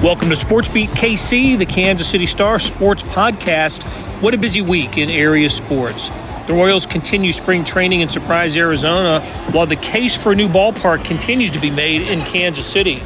Welcome to Sports Beat KC, the Kansas City Star Sports Podcast. What a busy week in area sports. The Royals continue spring training in Surprise, Arizona, while the case for a new ballpark continues to be made in Kansas City.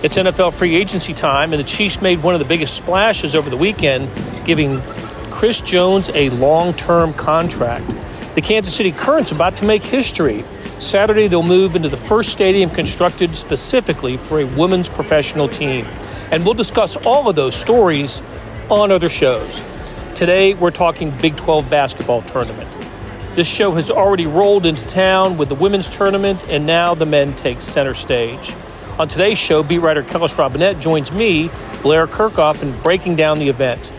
It's NFL free agency time, and the Chiefs made one of the biggest splashes over the weekend, giving Chris Jones a long-term contract. The Kansas City Current's about to make history. Saturday, they'll move into the first stadium constructed specifically for a women's professional team. And we'll discuss all of those stories on other shows. Today, we're talking Big 12 basketball tournament. This show has already rolled into town with the women's tournament, and now the men take center stage. On today's show, beat writer Kellis Robinett joins me, Blair Kirchhoff, in breaking down the event.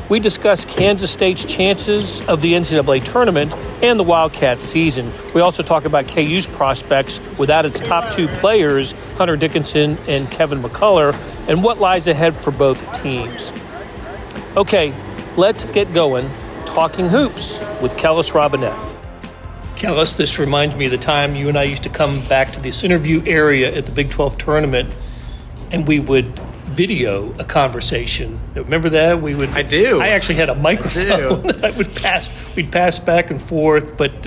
We discuss Kansas State's chances of the NCAA tournament and the Wildcats season. We also talk about KU's prospects without its top two players, Hunter Dickinson and Kevin McCullough, and what lies ahead for both teams. Okay, let's get going. Talking Hoops with Kellis Robinett. Kellis, this reminds me of the time you and I used to come back to this interview area at the Big 12 tournament, and we would video a conversation. Remember that? I do. I actually had a microphone that we'd pass back and forth, but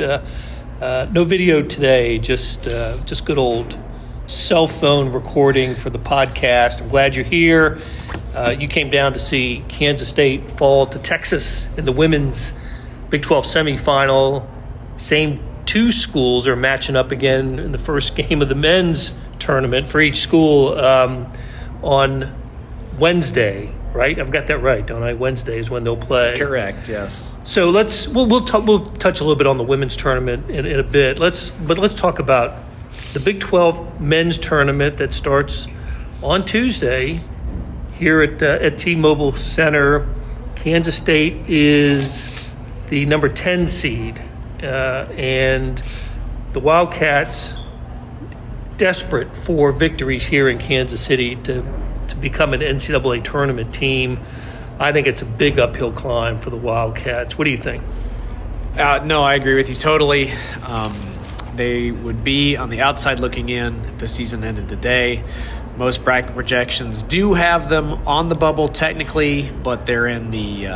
no video today, just good old cell phone recording for the podcast. I'm glad you're here. You came down to see Kansas State fall to Texas in the women's Big 12 semifinal. Same two schools are matching up again in the first game of the men's tournament for each school on Wednesday, right? I've got that right, don't I? Wednesday is when they'll play. Correct, yes. So we'll touch a little bit on the women's tournament in a bit. Let's talk about the Big 12 men's tournament that starts on Tuesday here at T-Mobile Center. Kansas State is the number 10 seed, and the Wildcats desperate for victories here in Kansas City to become an NCAA tournament team. I think it's a big uphill climb for the Wildcats. What do you think? No, I agree with you totally. They would be on the outside looking in if the season ended today. Most bracket projections do have them on the bubble technically, but they're in the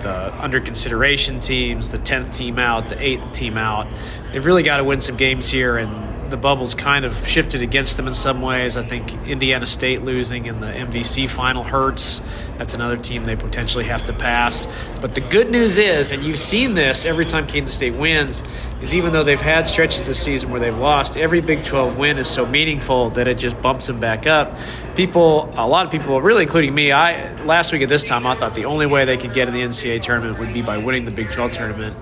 under consideration teams, the 10th team out, the 8th team out. They've really got to win some games here, and the bubble's kind of shifted against them in some ways. I think Indiana State losing in the MVC final hurts. That's another team they potentially have to pass. But the good news is, and you've seen this every time Kansas State wins, is even though they've had stretches this season where they've lost, every Big 12 win is so meaningful that it just bumps them back up. A lot of people, really including me, last week at this time, I thought the only way they could get in the NCAA tournament would be by winning the Big 12 tournament.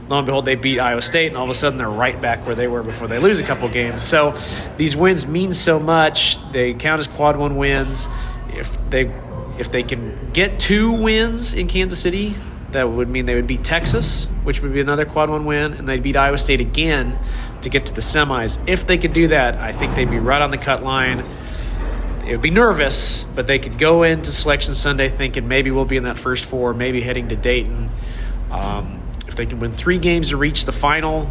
Lo and behold, they beat Iowa State, and all of a sudden they're right back where they were before they lose a couple games. So these wins mean so much. They count as quad one wins. If they can get 2 wins in Kansas City, that would mean they would beat Texas, which would be another quad one win, and they'd beat Iowa State again to get to the semis. If they could do that, I think they'd be right on the cut line. It would be nervous, but they could go into Selection Sunday thinking maybe we'll be in that first 4, maybe heading to Dayton. If they can win 3 games to reach the final,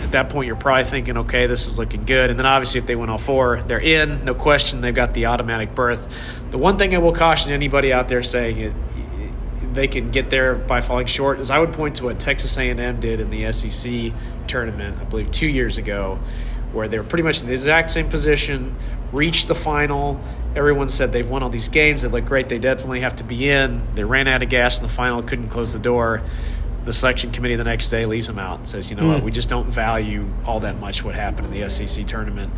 at that point you're probably thinking, okay, this is looking good. And then obviously if they win all 4, they're in, no question. They've got the automatic berth. The one thing I will caution anybody out there saying they can get there by falling short is I would point to what Texas A&M did in the SEC tournament, I believe 2 years ago, where they were pretty much in the exact same position, reached the final. Everyone said they've won all these games. They look great. They definitely have to be in. They ran out of gas in the final, couldn't close the door. The selection committee the next day leaves them out and says, you know what, we just don't value all that much what happened in the SEC tournament.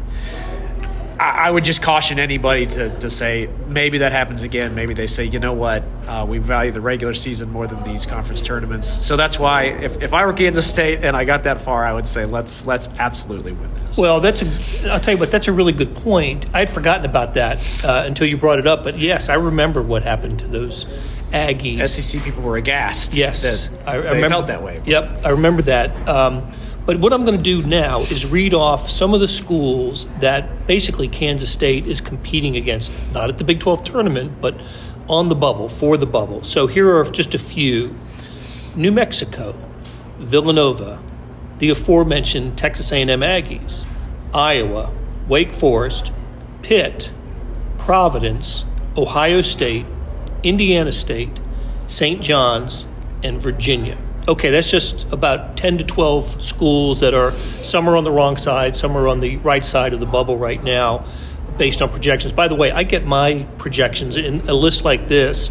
I would just caution anybody to say maybe that happens again. Maybe they say, you know what, we value the regular season more than these conference tournaments. So that's why if I were Kansas State and I got that far, I would say let's absolutely win this. Well, I'll tell you what, that's a really good point. I'd forgotten about that until you brought it up. But yes, I remember what happened to those Aggies. SEC people were aghast. Yes. I remember, felt that way. Yep, I remember that. But what I'm going to do now is read off some of the schools that basically Kansas State is competing against, not at the Big 12 tournament, but on the bubble, for the bubble. So here are just a few. New Mexico, Villanova, the aforementioned Texas A&M Aggies, Iowa, Wake Forest, Pitt, Providence, Ohio State, Indiana State, St. John's, and Virginia. Okay, that's just about 10 to 12 schools that are, some are on the wrong side, some are on the right side of the bubble right now, based on projections. By the way, I get my projections in a list like this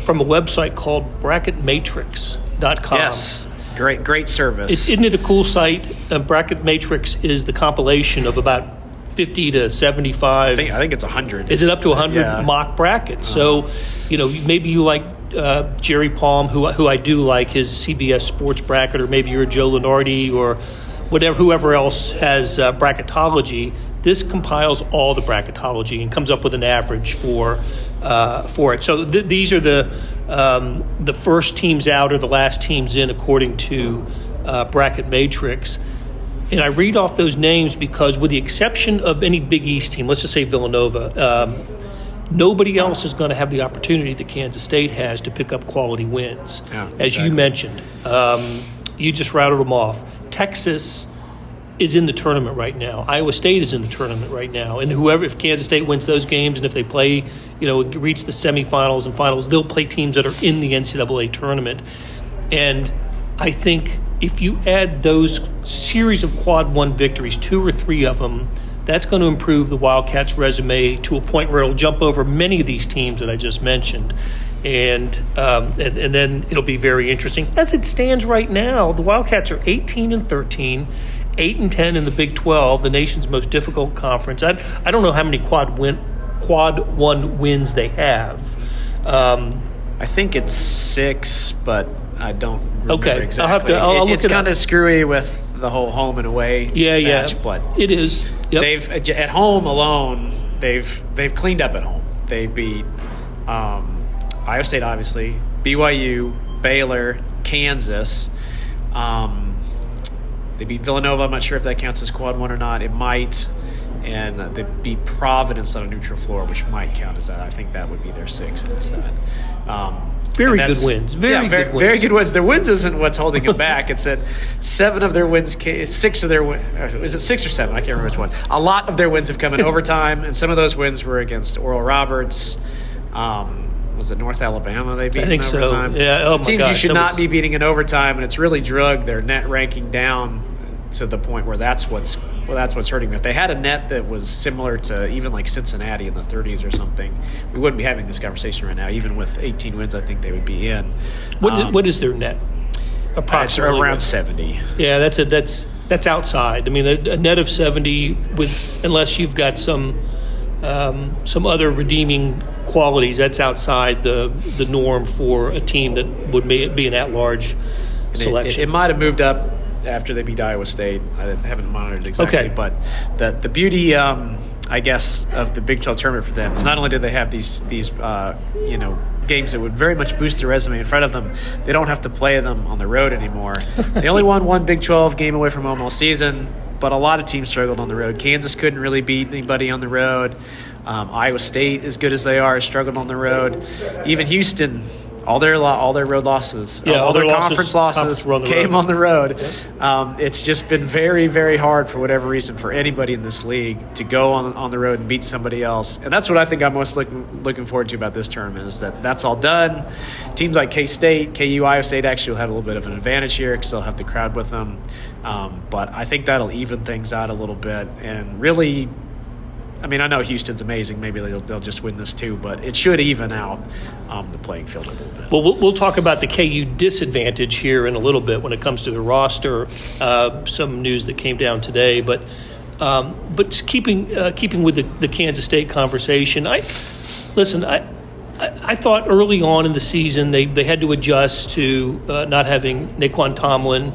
from a website called bracketmatrix.com. Yes, great service. Isn't it a cool site? Bracket Matrix is the compilation of about 50 to 75. I think it's 100. Is it up to 100 mock brackets? So, maybe you like Jerry Palm, who I do like, his CBS Sports bracket, or maybe you're Joe Lenardi or whoever else has bracketology. This compiles all the bracketology and comes up with an average for it. So these are the first teams out or the last teams in according to Bracket Matrix. And I read off those names because, with the exception of any Big East team, let's just say Villanova, nobody else is going to have the opportunity that Kansas State has to pick up quality wins. Yeah, As exactly. you mentioned, you just routed them off. Texas is in the tournament right now. Iowa State is in the tournament right now. And if Kansas State wins those games, and if they play, reach the semifinals and finals, they'll play teams that are in the NCAA tournament. And I think if you add those series of quad one victories, 2 or 3 of them, that's going to improve the Wildcats' resume to a point where it'll jump over many of these teams that I just mentioned. And then it'll be very interesting. As it stands right now, the Wildcats are 18-13, 8-10 in the Big 12, the nation's most difficult conference. I don't know how many quad one wins they have. I think it's 6, but I don't remember exactly. I'll look it's it up. kind of screwy with the whole home and away match, but it is. Yep. They've at home alone. They've cleaned up at home. They beat Iowa State, obviously, BYU, Baylor, Kansas. They beat Villanova. I'm not sure if that counts as quad one or not. It might. And they beat Providence on a neutral floor, which might count as that. I think that would be their 6. It's that. Very good wins. Very good wins. Their wins isn't what's holding them back. It's that 7 of their wins, 6 of their wins, is it 6 or 7? I can't remember which one. A lot of their wins have come in overtime, and some of those wins were against Oral Roberts. Was it North Alabama they beat I think in overtime? So. Yeah. Oh my teams gosh, you should not be beating in overtime, and it's really drugged their net ranking down to the point where that's what's hurting them. If they had a net that was similar to even like Cincinnati in the 30s or something, we wouldn't be having this conversation right now. Even with 18 wins, I think they would be in. What is their net? Approximately around 70. Yeah, that's outside. I mean, a net of 70 unless you've got some other redeeming qualities, that's outside the norm for a team that would be an at-large selection. It might have moved up after they beat Iowa State. I haven't monitored exactly. Okay. But the beauty, I guess, of the Big 12 tournament for them is not only do they have these games that would very much boost their resume in front of them, they don't have to play them on the road anymore. They only won one Big 12 game away from home all season, but a lot of teams struggled on the road. Kansas couldn't really beat anybody on the road. Iowa State, as good as they are, struggled on the road. Even Houston, all their road losses, all their conference losses came on the road. Yep. It's just been very, very hard for whatever reason for anybody in this league to go on the road and beat somebody else. And that's what I think I'm most looking forward to about this tournament is that's all done. Teams like K-State, KU, Iowa State actually will have a little bit of an advantage here because they'll have the crowd with them. But I think that'll even things out a little bit and really – I mean, I know Houston's amazing. Maybe they'll just win this too, but it should even out the playing field a little bit. Well, we'll talk about the KU disadvantage here in a little bit when it comes to the roster. Some news that came down today, but keeping with the Kansas State conversation, I thought early on in the season they had to adjust to not having Naquan Tomlin.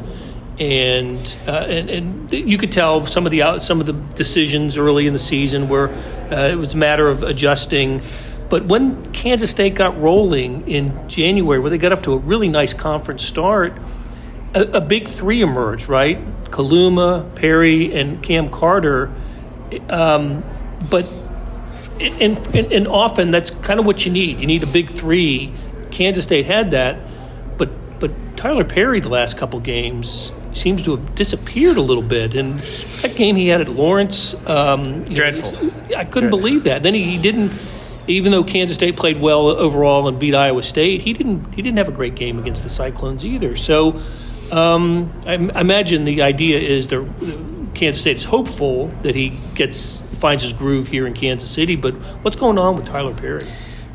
And you could tell some of the decisions early in the season were it was a matter of adjusting. But when Kansas State got rolling in January, where they got off to a really nice conference start, a big 3 emerged, right? Kaluma, Perry, and Cam Carter. But often that's kind of what you need. You need a big 3. Kansas State had that, but Tyler Perry the last couple games seems to have disappeared a little bit. And that game he had at Lawrence, dreadful. I couldn't believe that. Then he didn't. even though Kansas State played well overall and beat Iowa State, he didn't have a great game against the Cyclones either. So I imagine the idea is Kansas State is hopeful that he finds his groove here in Kansas City. But what's going on with Tyler Perry?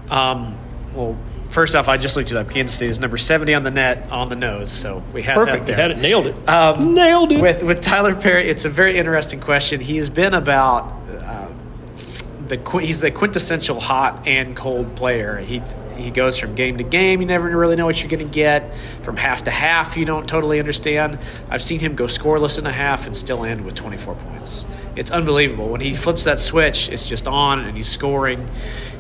Well, first off, I just looked it up. Kansas State is number 70 on the net on the nose, so we had Perfect. that there. They had it. Nailed it. Nailed it. With Tyler Perry, it's a very interesting question. He has been about he's the quintessential hot and cold player. He goes from game to game. You never really know what you're going to get. From half to half, you don't totally understand. I've seen him go scoreless in a half and still end with 24 points. It's unbelievable. When he flips that switch, it's just on and he's scoring.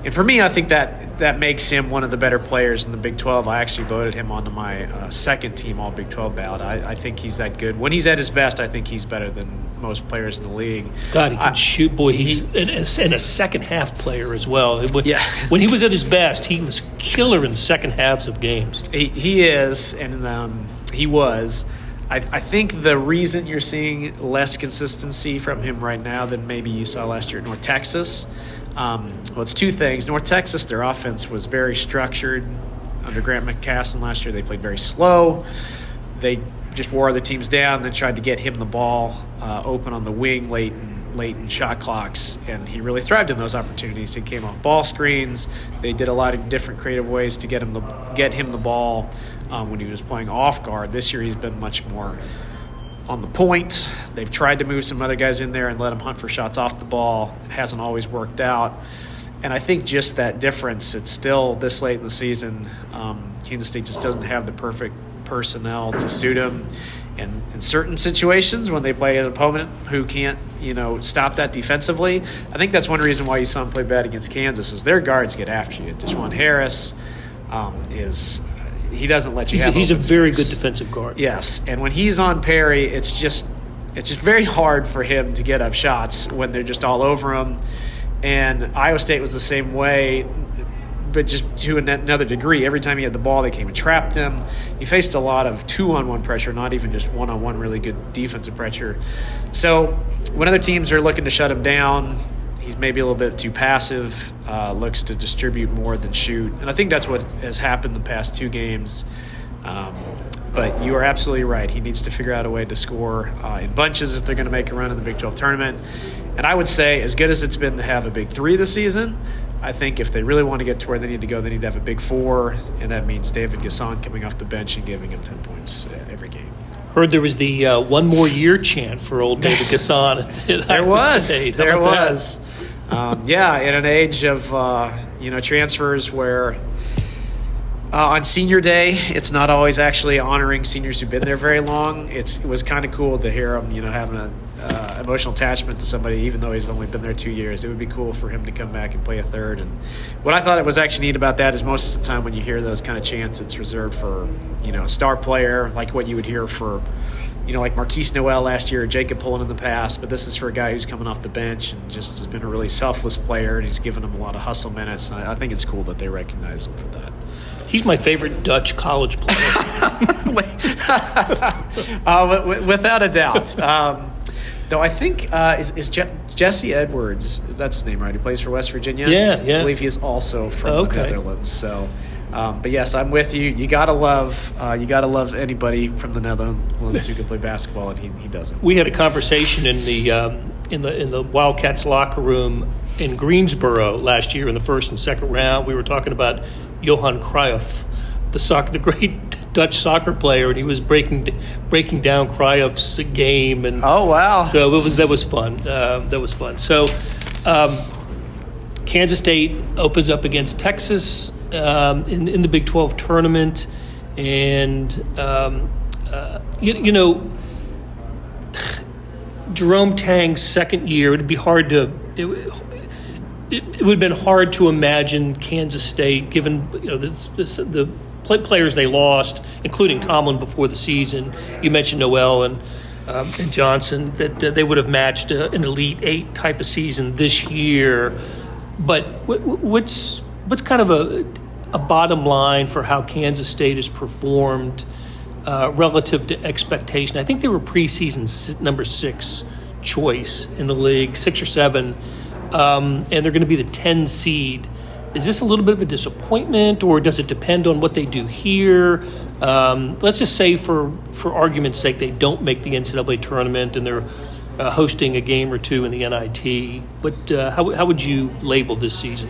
And for me, I think that makes him one of the better players in the Big 12. I actually voted him onto my second team All Big 12 ballot. I think he's that good. When he's at his best, I think he's better than most players in the league. God, he can shoot. Boy, he's and a second half player as well. When he was at his best, he was killer in second halves of games. He is, and he was. I think the reason you're seeing less consistency from him right now than maybe you saw last year at North Texas, it's two things. North Texas, their offense was very structured. Under Grant McCassin last year, they played very slow. They just wore other teams down, then tried to get him the ball open on the wing late in shot clocks, and he really thrived in those opportunities. He came off ball screens. They did a lot of different creative ways to get him the ball when he was playing off guard. This year he's been much more on the point. They've tried to move some other guys in there and let him hunt for shots off the ball. It hasn't always worked out. And I think just that difference, it's still this late in the season. Kansas State just doesn't have the perfect personnel to suit him. And in certain situations, when they play an opponent who can't, stop that defensively, I think that's one reason why you saw him play bad against Kansas is their guards get after you. Deshaun Harris he doesn't let you have. He's a very good defensive guard. Yes, and when he's on Perry, it's just very hard for him to get up shots when they're just all over him. And Iowa State was the same way, but just to another degree. Every time he had the ball, they came and trapped him. He faced a lot of 2-on-1 pressure, not even just 1-on-1 really good defensive pressure. So when other teams are looking to shut him down, he's maybe a little bit too passive, looks to distribute more than shoot. And I think that's what has happened the past two games. But you are absolutely right. He needs to figure out a way to score in bunches if they're going to make a run in the Big 12 tournament. And I would say, as good as it's been to have a Big 3 this season, I think if they really want to get to where they need to go, they need to have a Big 4, and that means David Gasson coming off the bench and giving him 10 points every game. Heard there was the one more year chant for old David Gasson. There was. In an age of transfers where on senior day, it's not always actually honoring seniors who've been there very long. It was kind of cool to hear him, having an emotional attachment to somebody, even though he's only been there 2 years. It would be cool for him to come back and play a third. And what I thought it was actually neat about that is most of the time when you hear those kind of chants, it's reserved for, a star player, like what you would hear for, like Marquise Noel last year or Jacob Pullen in the past. But this is for a guy who's coming off the bench and just has been a really selfless player, and he's given him a lot of hustle minutes. And I think it's cool that they recognize him for that. He's my favorite Dutch college player. Without a doubt. Though I think is Jesse Edwards, that's his name, right? He plays for West Virginia. Yeah. I believe he is also from the Netherlands. So, but yes, I'm with you. You gotta love anybody from the Netherlands who can play basketball, and he doesn't. We had a conversation in the Wildcats locker room in Greensboro last year in the first and second round. We were talking about Johan Cruyff, the great Dutch soccer player, and he was breaking down Cruyff's game. And oh wow! So that was fun. So Kansas State opens up against Texas in the Big 12 tournament, and Jerome Tang's second year. It'd be hard to. It would have been hard to imagine Kansas State, given the players they lost, including Tomlin before the season. You mentioned Noel and Johnson, that they would have matched an Elite Eight type of season this year. But what's kind of a bottom line for how Kansas State has performed relative to expectation? I think they were preseason number 6 choice in the league, 6 or 7. And they're going to be the 10 seed Is this a little bit of a disappointment, or does it depend on what they do here? Let's just say, for argument's sake, they don't make the NCAA tournament and they're hosting a game or two in the NIT. But how would you label this season?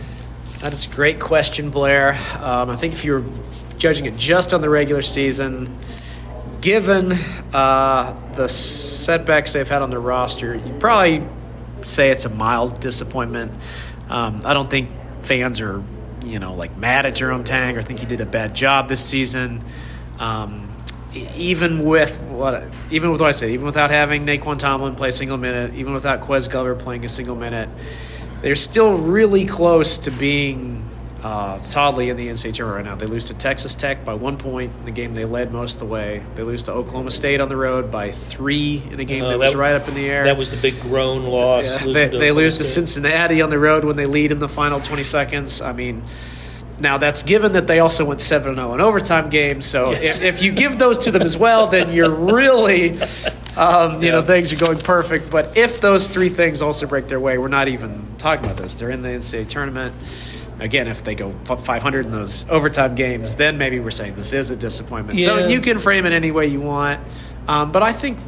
That is a great question, Blair. I think if you were judging it just on the regular season, given the setbacks they've had on their roster, you'd probably say it's a mild disappointment. I don't think fans are, mad at Jerome Tang or think he did a bad job this season. Even without having Naquan Tomlin play a single minute, even without Quez Glover playing a single minute, they're still really close to being solidly in the NCAA tournament right now. They lose to Texas Tech by 1 point in the game they led most of the way. They lose to Oklahoma State on the road by 3 in a game that was right up in the air. That was the big groan loss. Yeah, they lose to Cincinnati on the road when they lead in the final 20 seconds. I mean, now that's given that they also went 7-0 in overtime games. So yes. if you give those to them as well, then you're really, things are going perfect. But if those 3 things also break their way, we're not even talking about this. They're in the NCAA tournament. Again, if they go 500 in those overtime games, then maybe we're saying this is a disappointment. Yeah. So you can frame it any way you want. But I think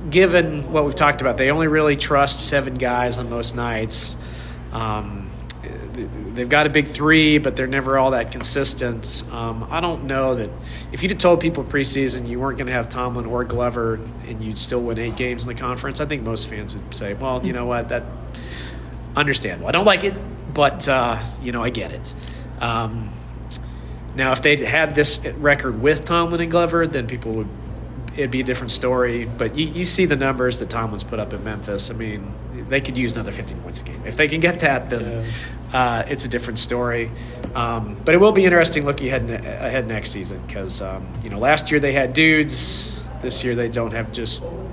given what we've talked about, they only really trust 7 guys on most nights. They've got a big 3, but they're never all that consistent. I don't know that if you'd have told people preseason you weren't going to have Tomlin or Glover and you'd still win 8 games in the conference, I think most fans would say, well, you know what, that understandable. I don't like it, but, I get it. Now, if they'd had this record with Tomlin and Glover, then it'd be a different story. But you see the numbers that Tomlin's put up at Memphis. I mean, they could use another 15 points a game. If they can get that, then it's a different story. But it will be interesting looking ahead next season because, last year they had dudes. This year they don't have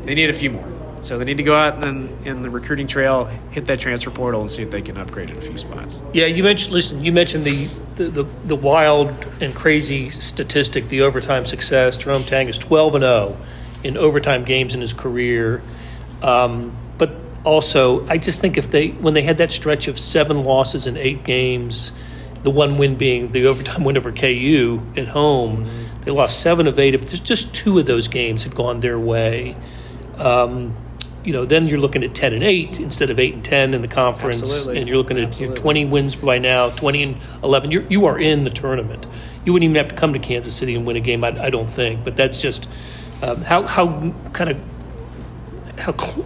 they need a few more. So they need to go out and in the recruiting trail, hit that transfer portal and see if they can upgrade in a few spots. Yeah, you mentioned the wild and crazy statistic, the overtime success. Jerome Tang is 12-0 in overtime games in his career. But also, I just think when they had that stretch of 7 losses in 8 games, the one win being the overtime win over KU at home, they lost 7 of 8. If there's just 2 of those games had gone their way, then you're looking at 10-8 instead of 8-10 in the conference. Absolutely. And you're looking at 20 wins by now, 20-11. You are in the tournament. You wouldn't even have to come to Kansas City and win a game, I don't think. But that's just how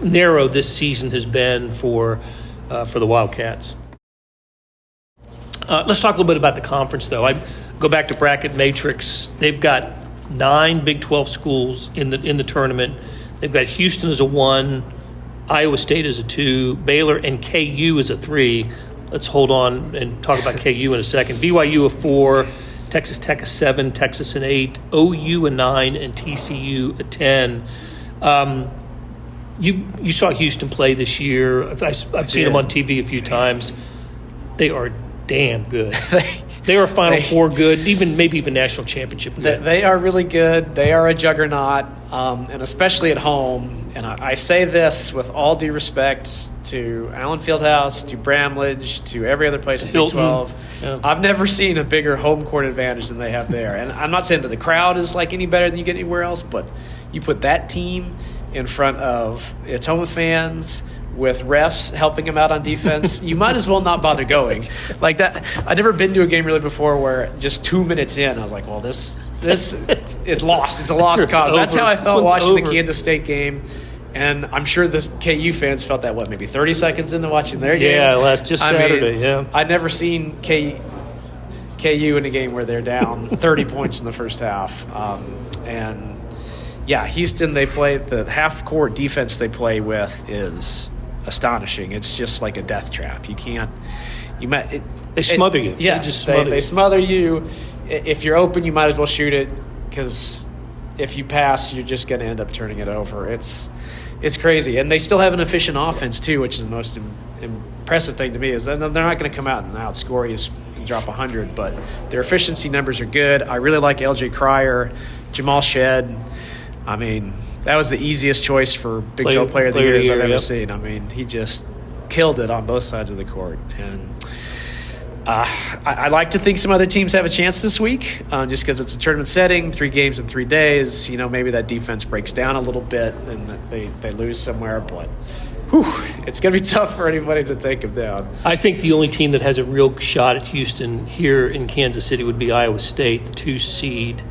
narrow this season has been for the Wildcats. Let's talk a little bit about the conference, though. I go back to Bracket Matrix. They've got 9 Big 12 schools in the tournament. They've got Houston as a 1, Iowa State as a 2, Baylor and KU as a 3. Let's hold on and talk about KU in a second. BYU a 4, Texas Tech a 7, Texas an 8, OU a 9, and TCU a 10. You saw Houston play this year. I've seen them on TV a few times. They are damn good. They are Final Four good, maybe even national championship good. They are really good. They are a juggernaut, and especially at home. And I say this with all due respect to Allen Fieldhouse, to Bramlage, to every other place in the Big 12. Yeah. I've never seen a bigger home court advantage than they have there. And I'm not saying that the crowd is like any better than you get anywhere else, but you put that team in front of its home fans with refs helping him out on defense, you might as well not bother going. Like that, I've never been to a game really before where just 2 minutes in, I was like, well, this it's lost. It's a lost cause. That's how I felt watching the Kansas State game. And I'm sure the KU fans felt that, maybe 30 seconds into watching their game? Yeah, Saturday, yeah. I'd never seen KU in a game where they're down 30 points in the first half. And, yeah, Houston, they play – the half-court defense they play with is – astonishing. It's just like a death trap. You can't. They smother you. Yes, they smother you. If you're open, you might as well shoot it because if you pass, you're just going to end up turning it over. It's crazy, and they still have an efficient offense too, which is the most impressive thing to me. Is they're not going to come out and outscore you and drop 100, but their efficiency numbers are good. I really like LJ Cryer, Jamal Shed. I mean, that was the easiest choice for Big 12 Player of the Year I've ever seen. I mean, he just killed it on both sides of the court. And I like to think some other teams have a chance this week, just because it's a tournament setting, 3 games in 3 days. Maybe that defense breaks down a little bit and that they lose somewhere. But it's going to be tough for anybody to take them down. I think the only team that has a real shot at Houston here in Kansas City would be Iowa State, the 2 seed,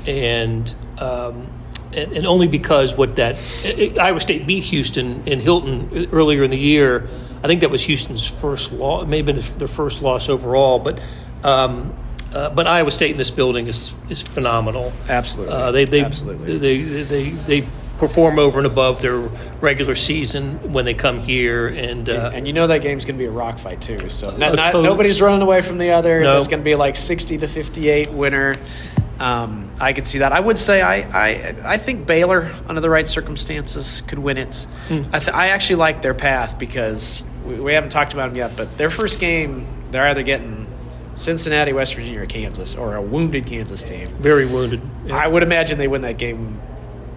and only because Iowa State beat Houston in Hilton earlier in the year. I think that was Houston's first loss. It may have been their first loss overall, but Iowa State in this building is phenomenal. Absolutely, They perform over and above their regular season when they come here, and that game's going to be a rock fight too. So nobody's running away from the other. No. It's going to be like 60-58 winner. I could see that. I would say I think Baylor, under the right circumstances, could win it. I actually like their path because we haven't talked about them yet, but their first game, they're either getting Cincinnati, West Virginia, or Kansas, or a wounded Kansas team. Very wounded. Yeah. I would imagine they win that game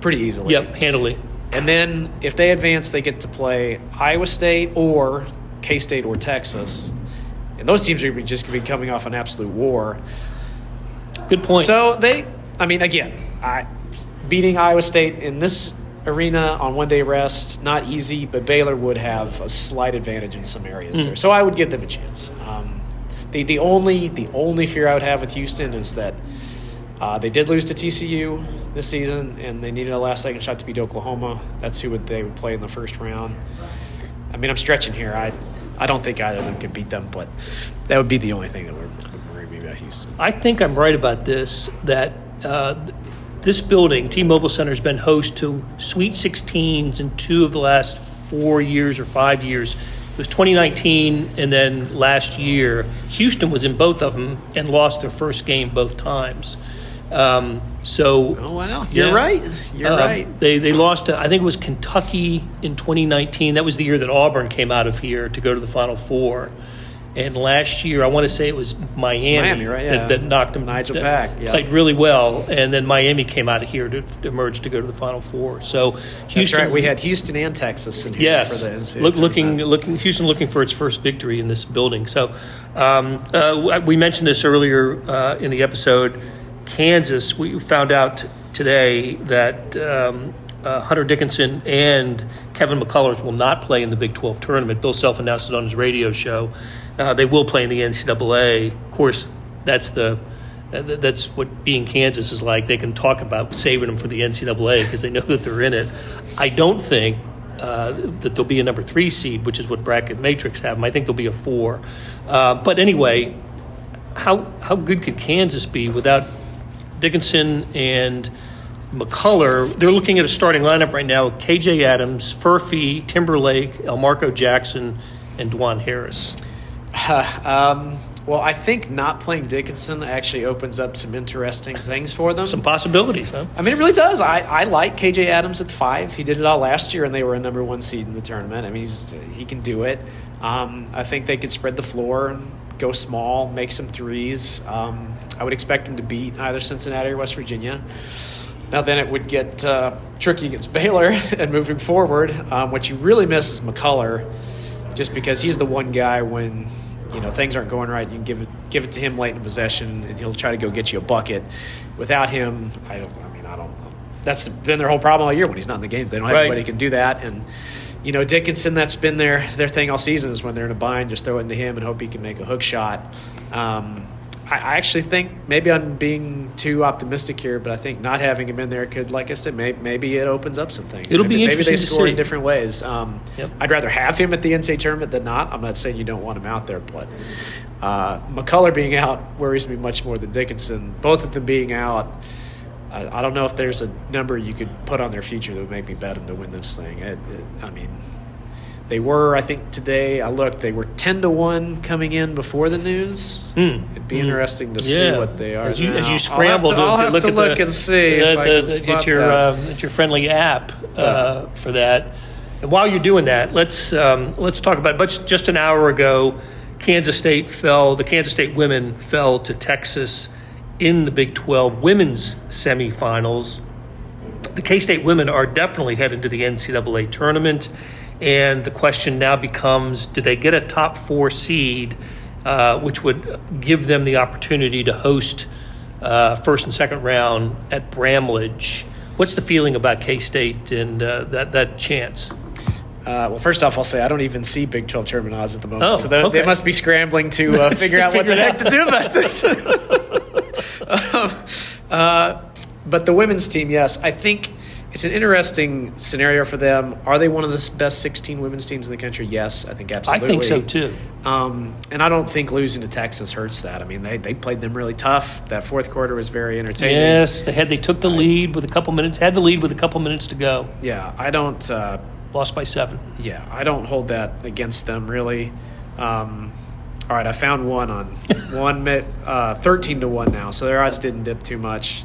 pretty easily. Yep, handily. And then if they advance, they get to play Iowa State or K-State or Texas. And those teams are just going to be coming off an absolute war. Good point. So beating Iowa State in this arena on one-day rest, not easy, but Baylor would have a slight advantage in some areas there. So I would give them a chance. The only fear I would have with Houston is that they did lose to TCU this season, and they needed a last-second shot to beat Oklahoma. That's who they would play in the first round. I mean, I'm stretching here. I don't think either of them can beat them, but that would be the only thing that would worry me about Houston. I think I'm right about this, that this building, T-Mobile Center, has been host to Sweet 16s in 2 of the last 4 years or 5 years. It was 2019 and then last year. Houston was in both of them and lost their first game both times. Oh, wow. You're right. You're right. They lost to, I think it was Kentucky in 2019. That was the year that Auburn came out of here to go to the Final Four. And last year, I want to say it was Miami, right? Yeah. that knocked them. Nigel Pack. Yeah. Played really well. And then Miami came out of here to emerge to go to the Final Four. So Houston. That's right. We had Houston and Texas in here for the NCAA Houston looking for its first victory in this building. So we mentioned this earlier in the episode. Kansas, we found out today that Hunter Dickinson and Kevin McCullers will not play in the Big 12 tournament. Bill Self announced it on his radio show. They will play in the NCAA. Of course, that's what being Kansas is like. They can talk about saving them for the NCAA because they know that they're in it. I don't think that there'll be a number 3 seed, which is what Bracket Matrix have them. I think there'll be a 4. But anyway, how good could Kansas be without Dickinson and McCullough? They're looking at a starting lineup right now: KJ Adams, Furphy, Timberlake, Elmarco Jackson, and Dwan Harris. Well, I think not playing Dickinson actually opens up some interesting things for them. Some possibilities, huh? I mean, it really does. I like KJ Adams at 5. He did it all last year, and they were a number 1 seed in the tournament. I mean, he can do it. I think they could spread the floor and go small, make some threes. I would expect him to beat either Cincinnati or West Virginia. Now then it would get tricky against Baylor and moving forward. What you really miss is McCullough, just because he's the one guy when things aren't going right, you can give it to him late in possession and he'll try to go get you a bucket. Without him, I don't know. That's been their whole problem all year when he's not in the games. They don't have anybody who can do that. And Dickinson, that's been their thing all season, is when they're in a bind, just throw it into him and hope he can make a hook shot. I actually think maybe I'm being too optimistic here, but I think not having him in there could, like I said, maybe it opens up some things. It'll be interesting to see. Maybe they score in different ways. Yep. I'd rather have him at the NCAA tournament than not. I'm not saying you don't want him out there, but McCullough being out worries me much more than Dickinson. Both of them being out, I don't know if there's a number you could put on their future that would make me bet them to win this thing. They were, I think today, I looked, they were 10-1 coming in before the news. It'd be interesting to see what they are as now. you scramble I'll have to look and see if I can spot that. At your friendly app for that. And while you're doing that, let's talk about, but just an hour ago, the Kansas State women fell to Texas in the Big 12 women's semifinals. The K-State women are definitely headed to the NCAA tournament. And the question now becomes, do they get a top 4 seed? which would give them the opportunity to host first and second round at Bramlage. What's the feeling about K-State and that chance? Well, first off, I'll say I don't even see Big 12 tournament odds at the moment. So okay. they must be scrambling to figure out what the heck to do about this. But the women's team, yes, I think it's an interesting scenario for them. Are they one of the best 16 women's teams in the country? Yes, I think absolutely. I think so, too. And I don't think losing to Texas hurts that. I mean, they played them really tough. That fourth quarter was very entertaining. Yes, they took the lead with a couple minutes to go. Yeah, I don't lost by 7. Yeah, I don't hold that against them, really. All right, I found one on 13-1 now, so their odds didn't dip too much.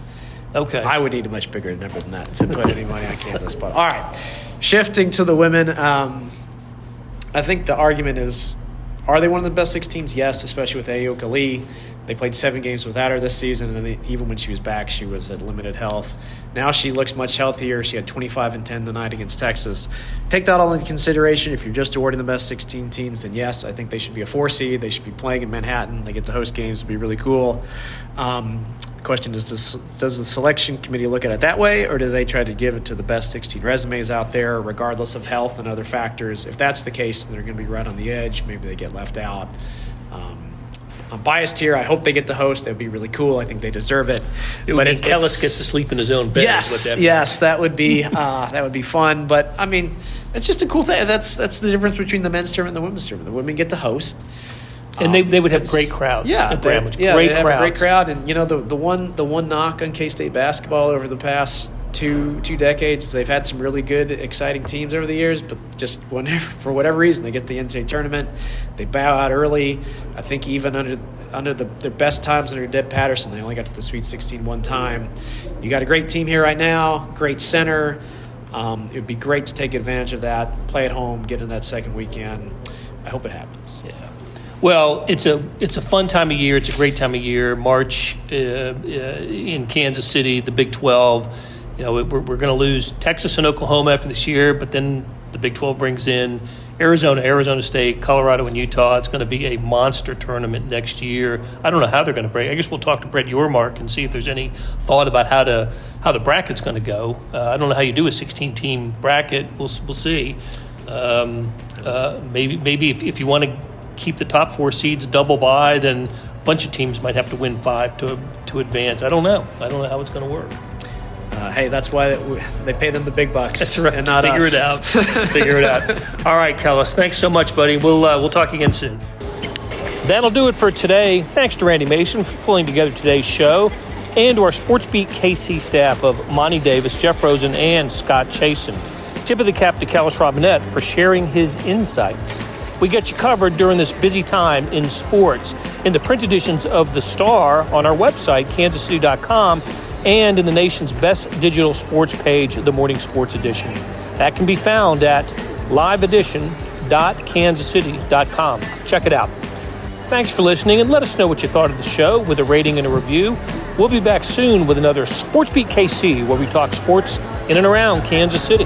Okay. I would need a much bigger number than that to put any money on Kansas. But all right, shifting to the women, I think the argument is, are they one of the best 6 teams? Yes, especially with Ayoka Lee. They played 7 games without her this season, and even when she was back, she was at limited health. Now she looks much healthier. She had 25-10 tonight against Texas. Take that all into consideration. If you're just awarding the best 16 teams, then yes, I think they should be a 4 seed. They should be playing in Manhattan. They get to host games. It'd be really cool. The question is, does the selection committee look at it that way, or do they try to give it to the best 16 resumes out there, regardless of health and other factors? If that's the case, then they're going to be right on the edge. Maybe they get left out. I'm biased here. I hope they get to host. That would be really cool. I think they deserve it. But if Kellis gets to sleep in his own bed. Yes, that would be fun. But I mean, it's just a cool thing. That's the difference between the men's tournament and the women's tournament. The women get to host, and they would have great crowds. Yeah, at Bramlage. Great crowds. A great crowd. And the one knock on K-State basketball over the past two decades is they've had some really good, exciting teams over the years, but just for whatever reason, they get the NCAA tournament, they bow out early. I think even under their best times under Deb Patterson, they only got to the Sweet 16 one time. You got a great team here right now, great center. It would be great to take advantage of that, play at home, get in that second weekend. I hope it happens. Yeah. Well, it's a fun time of year. It's a great time of year. March in Kansas City, the Big 12. We're going to lose Texas and Oklahoma after this year, but then the Big 12 brings in Arizona State, Colorado, and Utah. It's going to be a monster tournament next year. I don't know how they're going to break. I guess we'll talk to Brett Yormark and see if there's any thought about how the bracket's going to go. I don't know how you do a 16-team bracket. We'll see. Maybe if you want to keep the top 4 seeds double bye, then a bunch of teams might have to win 5 to advance. I don't know how it's going to work. Hey, that's why they pay them the big bucks. That's right. And not Figure us. it out. Figure it out. All right, Kellis. Thanks so much, buddy. We'll talk again soon. That'll do it for today. Thanks to Randy Mason for pulling together today's show, and to our SportsBeat KC staff of Monty Davis, Jeff Rosen, and Scott Chasen. Tip of the cap to Kellis Robinette for sharing his insights. We get you covered during this busy time in sports in the print editions of The Star on our website, kansascity.com, and in the nation's best digital sports page, the Morning Sports Edition. That can be found at liveedition.kansascity.com. Check it out. Thanks for listening, and let us know what you thought of the show with a rating and a review. We'll be back soon with another SportsBeat KC, where we talk sports in and around Kansas City.